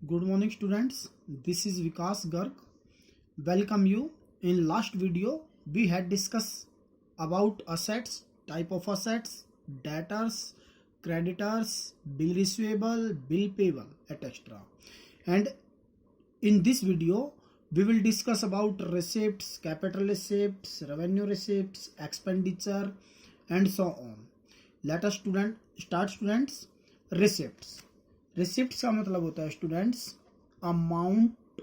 Good morning students, this is Vikas Garg. Welcome you. In last video we had discussed about assets, type of assets, debtors, creditors, bill receivable, bill payable, etc. And in this video we will discuss about receipts, capital receipts, revenue receipts, expenditure and so on. Let us start students. Receipts का मतलब होता है students amount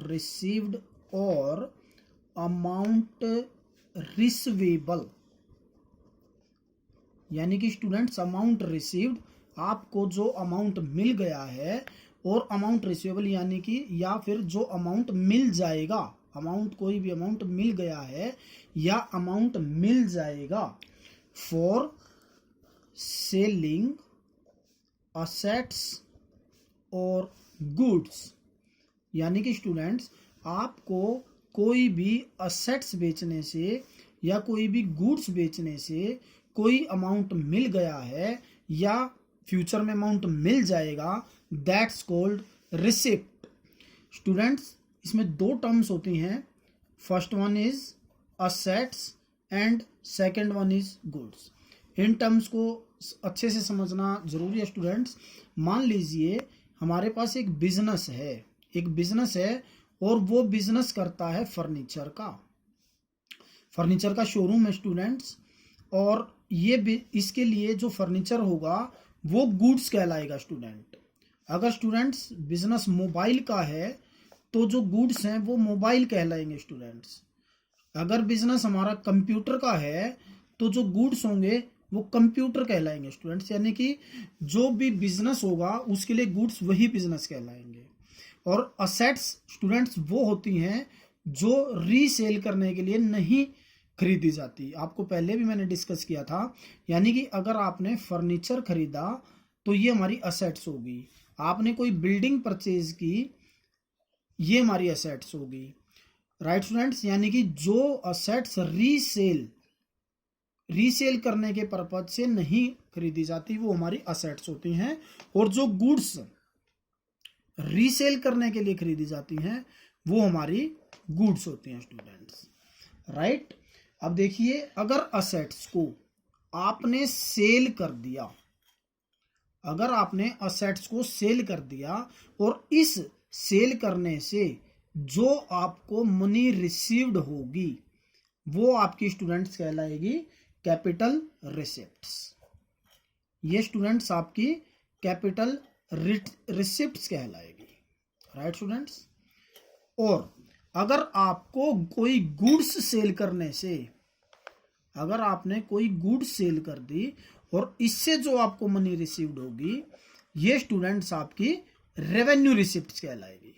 received और amount receivable. यानी कि students amount received आपको जो amount मिल गया है, और अमाउंट रिसीवेबल यानी कि या फिर जो अमाउंट मिल जाएगा, अमाउंट कोई भी अमाउंट मिल गया है या अमाउंट मिल जाएगा फॉर सेलिंग असेट्स और गुड्स। यानी कि स्टूडेंट्स आपको कोई भी असेट्स बेचने से या कोई भी गुड्स बेचने से कोई अमाउंट मिल गया है या फ्यूचर में अमाउंट मिल जाएगा, दैट्स कॉल्ड रिसिप्ट। स्टूडेंट्स इसमें दो टर्म्स होती हैं, first one is assets and second one is goods. In terms को अच्छे से समझना जरूरी है स्टूडेंट्स। मान लीजिए हमारे पास एक बिजनेस है और वो बिजनेस करता है फर्नीचर का शोरूम है स्टूडेंट्स। और ये इसके लिए जो फर्नीचर होगा वो गुड्स कहलाएगा स्टूडेंट। अगर स्टूडेंट्स बिजनेस मोबाइल का है तो जो गुड्स हैं वो मोबाइल कहलाएंगे स्टूडेंट्स। अगर बिजनेस हमारा कंप्यूटर का है तो जो गुड्स होंगे वो कंप्यूटर कहलाएंगे स्टूडेंट्स। यानी कि जो भी बिजनेस होगा उसके लिए गुड्स वही बिजनेस कहलाएंगे। और असेट्स स्टूडेंट्स वो होती हैं जो रीसेल करने के लिए नहीं खरीदी जाती। आपको पहले भी मैंने डिस्कस किया था। यानी कि अगर आपने फर्नीचर खरीदा तो ये हमारी असेट्स होगी, आपने कोई बिल्डिंग परचेज की ये हमारी असेट्स होगी, राइट स्टूडेंट्स। यानी कि जो असेट्स रीसेल करने के पर्पज से नहीं खरीदी जाती वो हमारी असेट्स होती हैं, और जो गुड्स रीसेल करने के लिए खरीदी जाती हैं वो हमारी गुड्स होती हैं स्टूडेंट्स, राइट। अब देखिए अगर असेट्स को आपने सेल कर दिया, अगर आपने असेट्स को सेल कर दिया और इस सेल करने से जो आपको मनी रिसीव्ड होगी वो आपकी स्टूडेंट्स कहलाएगी कैपिटल रिसिप्ट्स। ये स्टूडेंट्स आपकी कैपिटल रिसिप्ट्स कहलाएगी, राइट स्टूडेंट्स। और अगर आपको कोई गुड्स सेल करने से, अगर आपने कोई गुड्स सेल कर दी और इससे जो आपको मनी रिसीव्ड होगी ये स्टूडेंट्स आपकी रेवेन्यू रिसिप्ट्स कहलाएगी,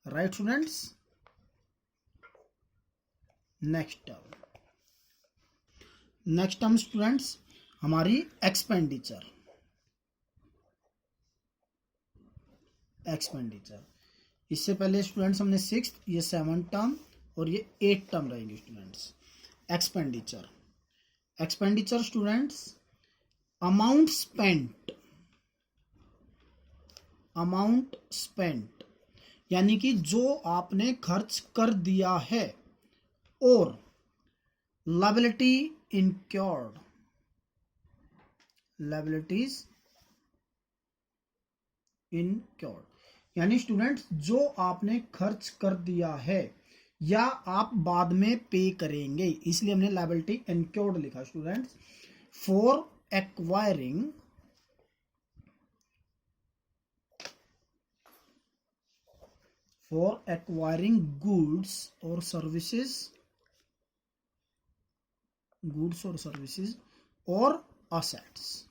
right students. Next term students हमारी एक्सपेंडिचर। इससे पहले स्टूडेंट्स हमने 6th, ये 7th टर्म और ये 8th टर्म रहेंगे students. Expenditure students amount spent यानी कि जो आपने खर्च कर दिया है, और liabilities incurred यानी स्टूडेंट्स जो आपने खर्च कर दिया है या आप बाद में पे करेंगे, इसलिए हमने liability incurred लिखा स्टूडेंट्स। फॉर एक्वायरिंग गुड्स और सर्विसेज और असेट्स।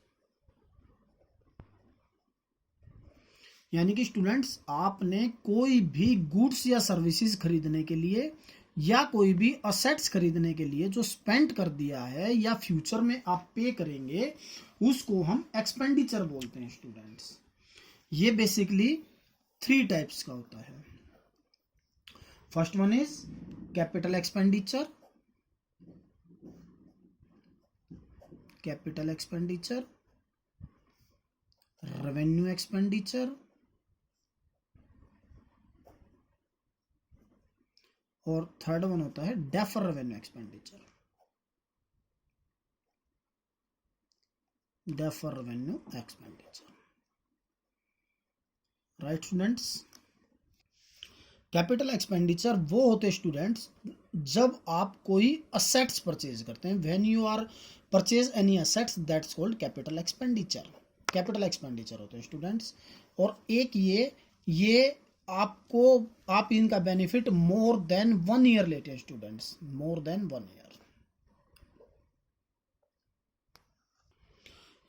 यानी कि स्टूडेंट्स आपने कोई भी गुड्स या सर्विसेज खरीदने के लिए या कोई भी असेट्स खरीदने के लिए जो स्पेंड कर दिया है या फ्यूचर में आप पे करेंगे उसको हम एक्सपेंडिचर बोलते हैं स्टूडेंट्स। ये बेसिकली 3 टाइप्स का होता है। First one is capital expenditure, revenue expenditure और थर्ड वन होता है defer revenue expenditure. Defer revenue expenditure, right students. Capital expenditure वो होते हैं स्टूडेंट्स जब आप कोई असेट्स परचेज करते हैं, when you are purchase any assets that's called capital expenditure. Capital expenditure होते हैं स्टूडेंट्स। और एक ये आपको आप इनका बेनिफिट मोर देन 1 ईयर लेते हैं स्टूडेंट्स, मोर देन 1 ईयर।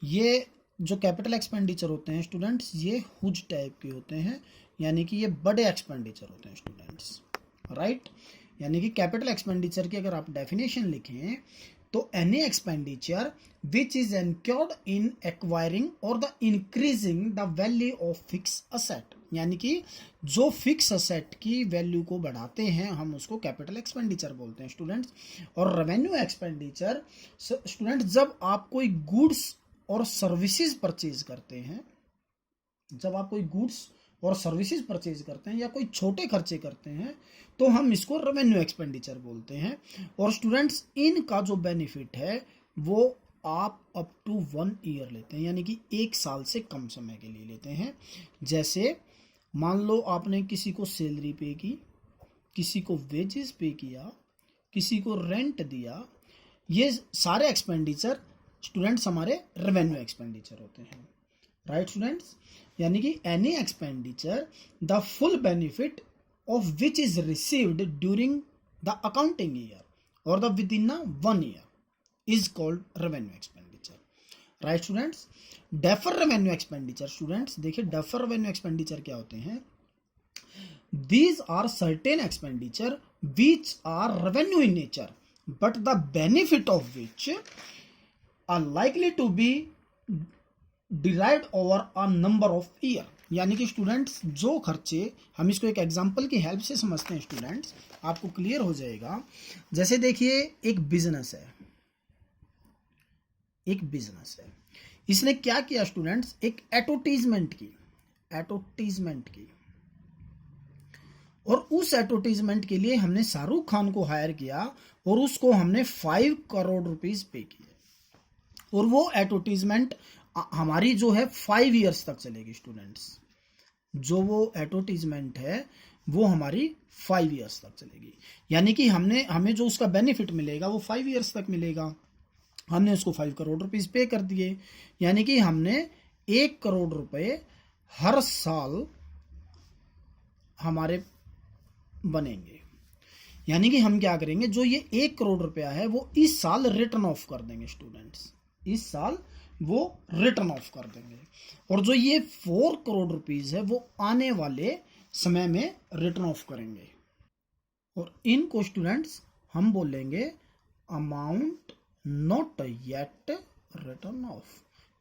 ये जो कैपिटल एक्सपेंडिचर होते हैं स्टूडेंट्स ये हुज टाइप के होते हैं, यानी कि ये बड़े एक्सपेंडिचर होते हैं स्टूडेंट्स, राइट। यानी कि कैपिटल एक्सपेंडिचर की अगर आप डेफिनेशन लिखें तो any expenditure which is incurred in acquiring और the increasing the value of fix asset, यानी कि जो फिक्स असेट की वैल्यू को बढ़ाते हैं हम उसको कैपिटल एक्सपेंडिचर बोलते हैं स्टूडेंट्स। और रेवेन्यू एक्सपेंडिचर स्टूडेंट्स जब आप कोई गुड्स और सर्विसेज परचेज करते हैं, जब आप कोई गुड्स और सर्विसेज परचेज करते हैं या कोई छोटे खर्चे करते हैं तो हम इसको रेवेन्यू एक्सपेंडिचर बोलते हैं। और स्टूडेंट्स इनका जो बेनिफिट है वो आप अप टू 1 ईयर लेते हैं, यानी कि 1 साल से कम समय के लिए लेते हैं। जैसे मान लो आपने किसी को सैलरी पे की, किसी को वेजेस पे किया, किसी को रेंट दिया, ये सारे एक्सपेंडिचर स्टूडेंट्स हमारे रेवेन्यू एक्सपेंडिचर होते हैं, राइट स्टूडेंट्स। यानी कि any expenditure the full benefit of which is received during the accounting year और the within 1 year is called revenue expenditure, right students. Defer revenue expenditure students देखिए defer revenue expenditure क्या होते हैं। These are certain expenditure which are revenue in nature but the benefit of which are likely to be derived over a number of year। यानी कि students जो खर्चे, हम इसको एक एग्जांपल की हेल्प से समझते हैं स्टूडेंट्स, आपको क्लियर हो जाएगा। जैसे देखिए एक बिजनेस है, एक बिजनेस है, इसने क्या किया स्टूडेंट्स, एक एडवर्टीजमेंट की, एडवर्टीजमेंट की, और उस एडवर्टीजमेंट के लिए हमने शाहरुख खान को हायर किया और उसको हमने 5 करोड़ रुपीस पे किए। और वो एडवर्टीजमेंट हमारी जो है 5 इयर्स तक चलेगी स्टूडेंट्स। जो वो एडवर्टीजमेंट है वो हमारी 5 इयर्स तक चलेगी, यानी कि हमें जो उसका बेनिफिट मिलेगा वो 5 इयर्स तक मिलेगा। हमने उसको 5 करोड़ रुपीस पे कर दिए, यानी कि हमने 1 करोड़ रुपए हर साल हमारे बनेंगे। यानी कि हम क्या करेंगे, जो ये 1 करोड़ रुपया है वो इस साल रिटर्न ऑफ कर देंगे स्टूडेंट्स, इस साल वो रिटर्न ऑफ कर देंगे। और जो ये 4 करोड़ रुपीस है वो आने वाले समय में रिटर्न ऑफ करेंगे। और इनको स्टूडेंट्स हम बोलेंगे amount not yet return of,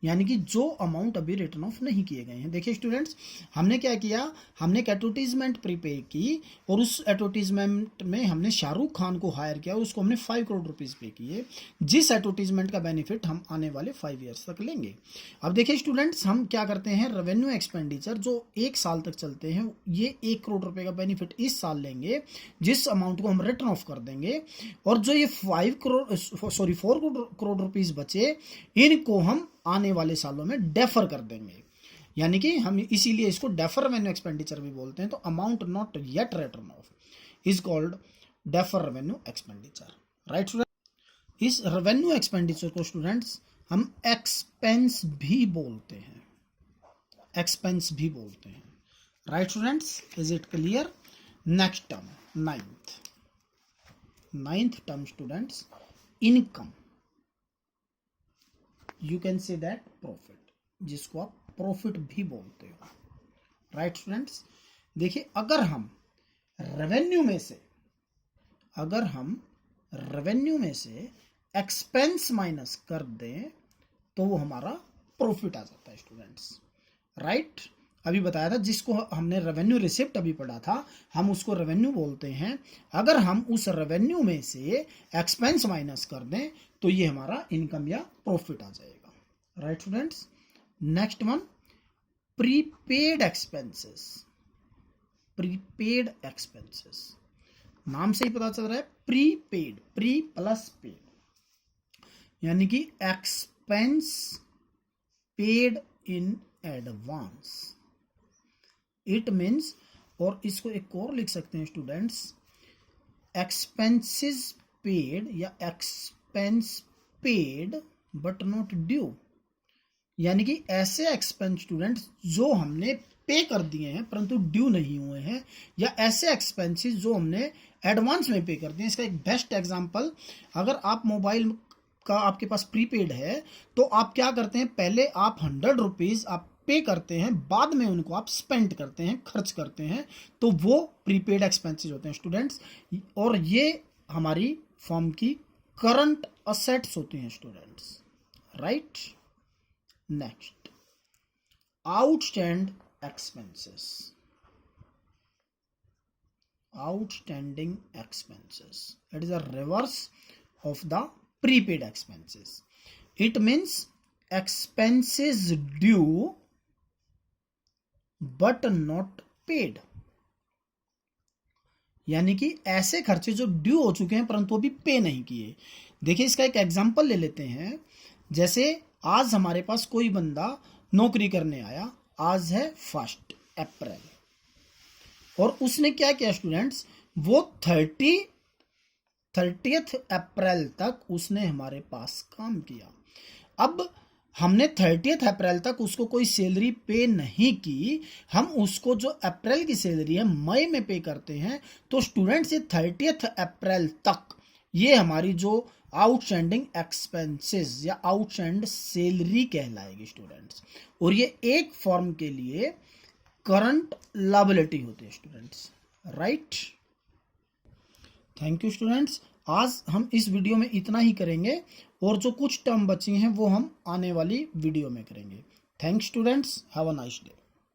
यानी कि जो अमाउंट अभी रिटर्न ऑफ नहीं किए गए हैं। देखिए स्टूडेंट्स हमने क्या किया, हमने एक एडवर्टीजमेंट प्रीपे की और उस एडवर्टीजमेंट में हमने शाहरुख खान को हायर किया और उसको हमने 5 करोड़ रुपीस पे किए, जिस एडवर्टीजमेंट का बेनिफिट हम आने वाले 5 ईयर्स तक लेंगे। अब देखिए स्टूडेंट्स हम क्या करते हैं, रेवेन्यू एक्सपेंडिचर जो 1 साल तक चलते हैं ये 1 करोड़ रुपए का बेनिफिट इस साल लेंगे, जिस अमाउंट को हम रिटर्न ऑफ कर देंगे। और जो ये 4 करोड़ रुपीस बचे इनको हम आने वाले सालों में डेफर कर देंगे, यानी कि हम इसीलिए इसको डेफर रेवेन्यू एक्सपेंडिचर भी बोलते हैं। तो amount not yet return of is called defer revenue expenditure, right student. इस रेवेन्यू एक्सपेंडिचर को स्टूडेंट्स हम एक्सपेंस भी बोलते हैं, एक्सपेंस भी बोलते हैं, right students. Is it clear. Next term ninth term students income, you can say that profit, जिसको आप प्रॉफिट भी बोलते हो, राइट स्टूडेंट्स। देखिए अगर हम रेवेन्यू में से एक्सपेंस माइनस कर दें तो वो हमारा प्रॉफिट आ जाता है स्टूडेंट्स, राइट। अभी बताया था जिसको हमने रेवेन्यू रिसिप्ट अभी पढ़ा था हम उसको रेवेन्यू बोलते हैं। अगर हम उस रेवेन्यू में से एक्सपेंस माइनस कर दें तो ये हमारा इनकम या प्रॉफिट आ जाएगा, right students. Next one prepaid expenses, prepaid expenses, नाम से ही पता चल रहा है प्रीपेड, प्री प्लस पेड, यानी कि expense paid in advance. It means, और इसको एक और लिख सकते हैं स्टूडेंट्स, एक्सपेंसेस पेड या expense paid but not due, यानी कि ऐसे एक्सपेंस स्टूडेंट्स जो हमने पे कर दिए हैं परंतु ड्यू नहीं हुए हैं, या ऐसे एक्सपेंसेस जो हमने एडवांस में पे कर दिए हैं। इसका एक बेस्ट एग्जांपल, अगर आप मोबाइल का आपके पास प्रीपेड है तो आप क्या करते हैं, पहले आप 100 रुपीज़ आप पे करते हैं, बाद में उनको आप स्पेंड करते हैं, खर्च करते हैं, तो वो प्रीपेड एक्सपेंसेस होते हैं स्टूडेंट्स। और ये हमारी फर्म की करंट असेट्स होती हैं students, right. Next, outstand expenses, outstanding expenses, it is a reverse of the prepaid expenses. It means expenses due but not paid, यानी कि ऐसे खर्चे जो ड्यू हो चुके हैं परंतु अभी पे नहीं किए। देखिए इसका एक एग्जांपल ले लेते हैं, जैसे आज हमारे पास कोई बंदा नौकरी करने आया, आज है 1 अप्रैल, और उसने क्या किया स्टूडेंट्स, वो 30th अप्रैल तक उसने हमारे पास काम किया। अब हमने 30th अप्रैल तक उसको कोई सैलरी पे नहीं की, हम उसको जो अप्रैल की सैलरी है मई में पे करते हैं, तो स्टूडेंट्स ये 30th अप्रैल तक ये हमारी जो आउटस्टैंडिंग एक्सपेंसेस या आउटस्टैंड सैलरी कहलाएगी स्टूडेंट्स, और ये एक फॉर्म के लिए करंट लायबिलिटी होती है students, right. Thank you students, आज हम इस वीडियो में इतना ही करेंगे, और जो कुछ टर्म बची हैं वो हम आने वाली वीडियो में करेंगे। Thanks students, have a nice day.